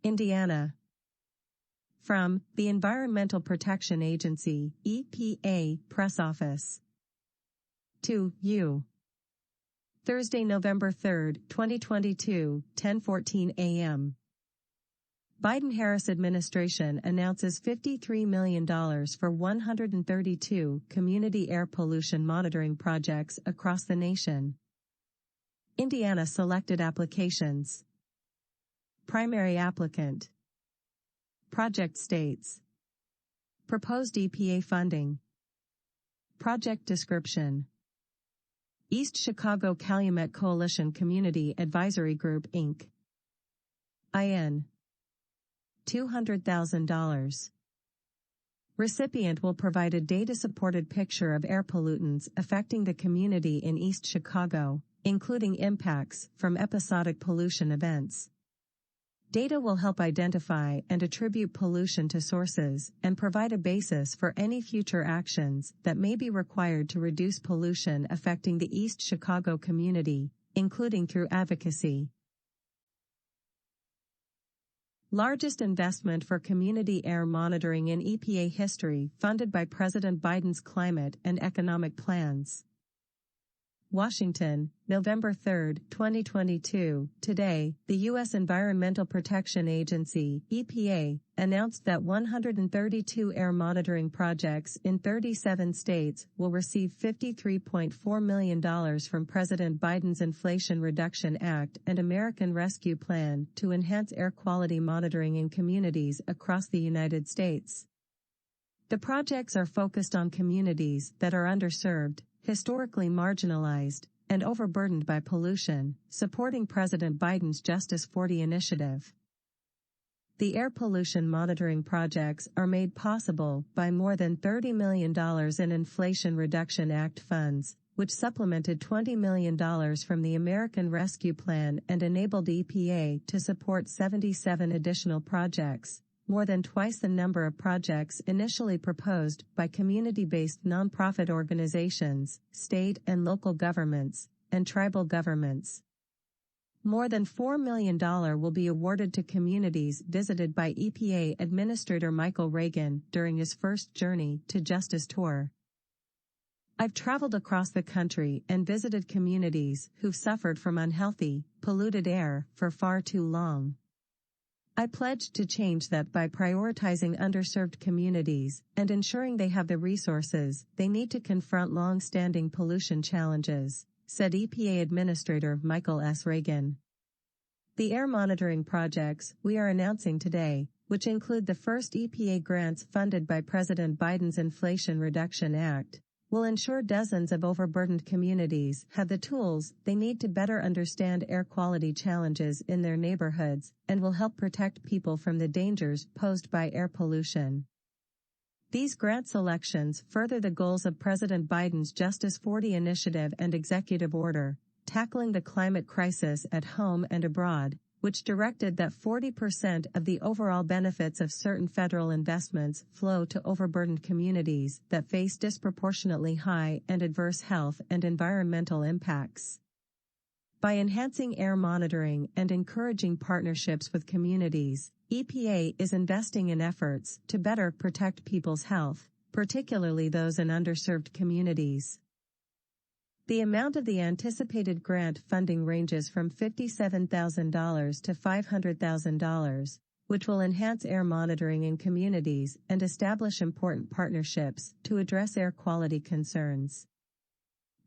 Indiana. From the Environmental Protection Agency, EPA, Press Office. To you. Thursday, November 3, 2022, 10:14 a.m. Biden-Harris administration announces $53 million for 132 community air pollution monitoring projects across the nation. Indiana selected applications. Primary applicant. Project states. Proposed EPA funding. Project description. East Chicago Calumet Coalition Community Advisory Group, Inc. IN. $200,000. Recipient will provide a data-supported picture of air pollutants affecting the community in East Chicago, including impacts from episodic pollution events. Data will help identify and attribute pollution to sources and provide a basis for any future actions that may be required to reduce pollution affecting the East Chicago community, including through advocacy. Largest investment for community air monitoring in EPA history, funded by President Biden's climate and economic plans. Washington, November 3, 2022. Today, the U.S. Environmental Protection Agency, EPA, announced that 132 air monitoring projects in 37 states will receive $53.4 million from President Biden's Inflation Reduction Act and American Rescue Plan to enhance air quality monitoring in communities across the United States. The projects are focused on communities that are underserved, historically marginalized, and overburdened by pollution, supporting President Biden's Justice 40 initiative. The air pollution monitoring projects are made possible by more than $30 million in Inflation Reduction Act funds, which supplemented $20 million from the American Rescue Plan and enabled EPA to support 77 additional projects, more than twice the number of projects initially proposed by community-based nonprofit organizations, state and local governments, and tribal governments. More than $4 million will be awarded to communities visited by EPA Administrator Michael Regan during his first Journey to Justice tour. I've traveled across the country and visited communities who've suffered from unhealthy, polluted air for far too long. I pledged to change that by prioritizing underserved communities and ensuring they have the resources they need to confront long-standing pollution challenges, said EPA Administrator Michael S. Regan. The air monitoring projects we are announcing today, which include the first EPA grants funded by President Biden's Inflation Reduction Act, will ensure dozens of overburdened communities have the tools they need to better understand air quality challenges in their neighborhoods and will help protect people from the dangers posed by air pollution. These grant selections further the goals of President Biden's Justice 40 initiative and executive order, tackling the climate crisis at home and abroad, which directed that 40% of the overall benefits of certain federal investments flow to overburdened communities that face disproportionately high and adverse health and environmental impacts. By enhancing air monitoring and encouraging partnerships with communities, EPA is investing in efforts to better protect people's health, particularly those in underserved communities. The amount of the anticipated grant funding ranges from $57,000 to $500,000, which will enhance air monitoring in communities and establish important partnerships to address air quality concerns.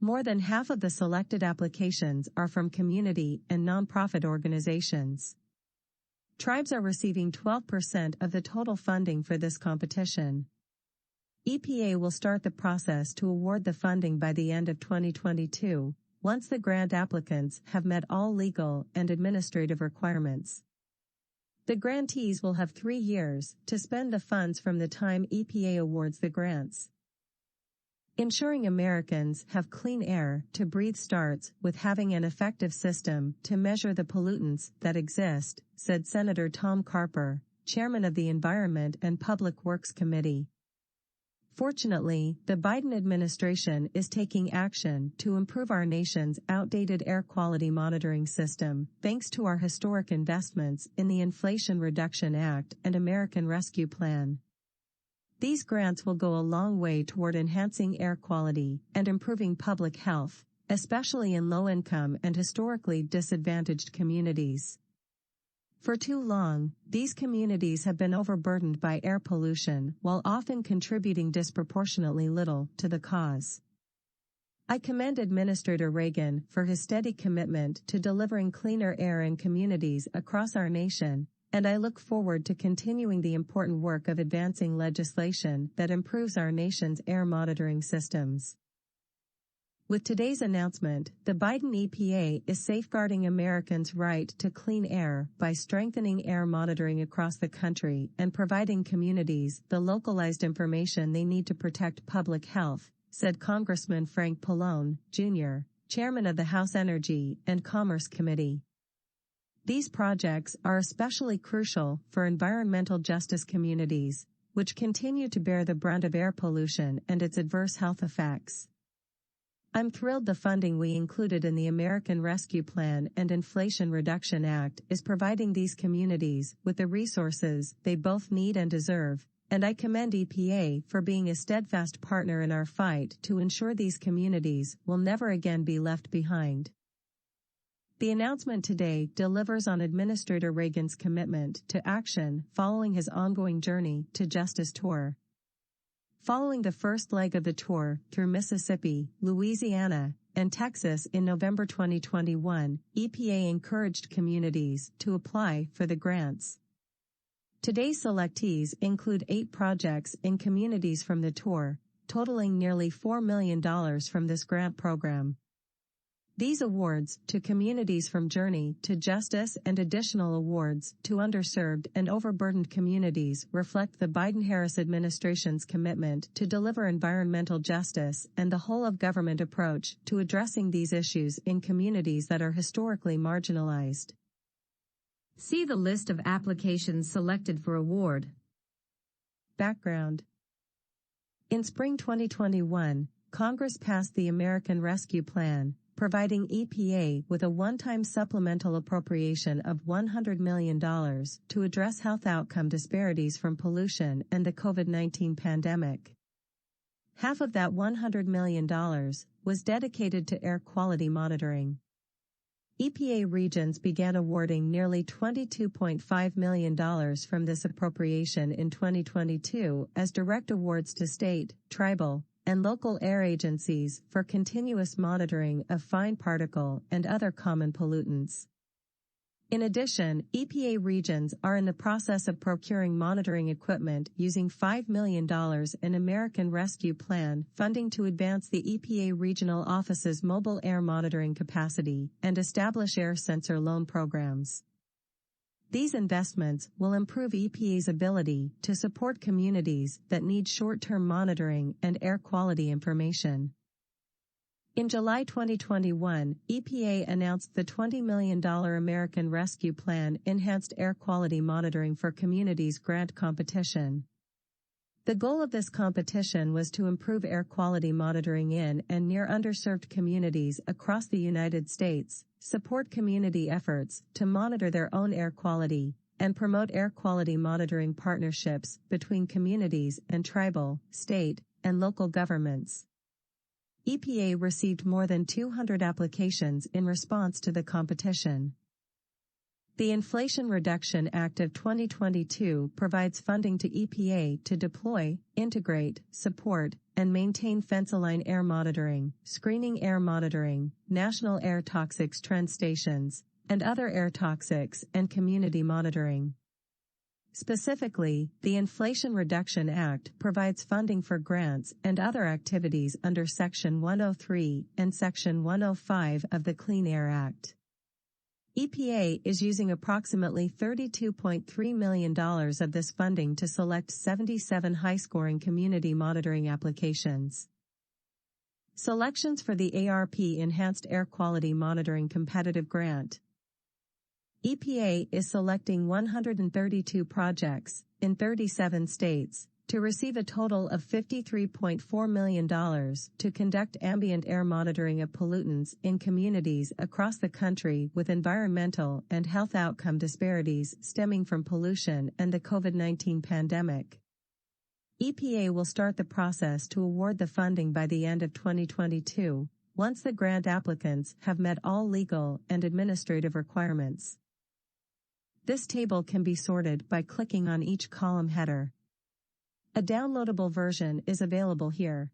More than half of the selected applications are from community and nonprofit organizations. Tribes are receiving 12% of the total funding for this competition. EPA will start the process to award the funding by the end of 2022, once the grant applicants have met all legal and administrative requirements. The grantees will have 3 years to spend the funds from the time EPA awards the grants. Ensuring Americans have clean air to breathe starts with having an effective system to measure the pollutants that exist, said Senator Tom Carper, chairman of the Environment and Public Works Committee. Fortunately, the Biden administration is taking action to improve our nation's outdated air quality monitoring system, thanks to our historic investments in the Inflation Reduction Act and American Rescue Plan. These grants will go a long way toward enhancing air quality and improving public health, especially in low-income and historically disadvantaged communities. For too long, these communities have been overburdened by air pollution while often contributing disproportionately little to the cause. I commend Administrator Reagan for his steady commitment to delivering cleaner air in communities across our nation, and I look forward to continuing the important work of advancing legislation that improves our nation's air monitoring systems. With today's announcement, the Biden EPA is safeguarding Americans' right to clean air by strengthening air monitoring across the country and providing communities the localized information they need to protect public health, said Congressman Frank Pallone, Jr., chairman of the House Energy and Commerce Committee. These projects are especially crucial for environmental justice communities, which continue to bear the brunt of air pollution and its adverse health effects. I'm thrilled the funding we included in the American Rescue Plan and Inflation Reduction Act is providing these communities with the resources they both need and deserve, and I commend EPA for being a steadfast partner in our fight to ensure these communities will never again be left behind. The announcement today delivers on Administrator Reagan's commitment to action following his ongoing journey to justice tour. Following the first leg of the tour through Mississippi, Louisiana, and Texas in November 2021, EPA encouraged communities to apply for the grants. Today's selectees include 8 projects in communities from the tour, totaling nearly $4 million from this grant program. These awards to communities from Journey to Justice and additional awards to underserved and overburdened communities reflect the Biden-Harris administration's commitment to deliver environmental justice and the whole-of-government approach to addressing these issues in communities that are historically marginalized. See the list of applications selected for award. Background. In spring 2021, Congress passed the American Rescue Plan, providing EPA with a one-time supplemental appropriation of $100 million to address health outcome disparities from pollution and the COVID-19 pandemic. Half of that $100 million was dedicated to air quality monitoring. EPA regions began awarding nearly $22.5 million from this appropriation in 2022 as direct awards to state, tribal, and local air agencies for continuous monitoring of fine particle and other common pollutants. In addition, EPA regions are in the process of procuring monitoring equipment using $5 million in American Rescue Plan funding to advance the EPA regional office's mobile air monitoring capacity and establish air sensor loan programs. These investments will improve EPA's ability to support communities that need short-term monitoring and air quality information. In July 2021, EPA announced the $20 million American Rescue Plan Enhanced Air Quality Monitoring for Communities grant competition. The goal of this competition was to improve air quality monitoring in and near underserved communities across the United States, support community efforts to monitor their own air quality, and promote air quality monitoring partnerships between communities and tribal, state, and local governments. EPA received more than 200 applications in response to the competition. The Inflation Reduction Act of 2022 provides funding to EPA to deploy, integrate, support, and maintain fence-align air monitoring, screening air monitoring, national air toxics trend stations, and other air toxics and community monitoring. Specifically, the Inflation Reduction Act provides funding for grants and other activities under Section 103 and Section 105 of the Clean Air Act. EPA is using approximately $32.3 million of this funding to select 77 high-scoring community monitoring applications. Selections for the ARP Enhanced Air Quality Monitoring Competitive Grant. EPA is selecting 132 projects in 37 states to receive a total of $53.4 million to conduct ambient air monitoring of pollutants in communities across the country with environmental and health outcome disparities stemming from pollution and the COVID-19 pandemic. EPA will start the process to award the funding by the end of 2022, once the grant applicants have met all legal and administrative requirements. This table can be sorted by clicking on each column header. A downloadable version is available here.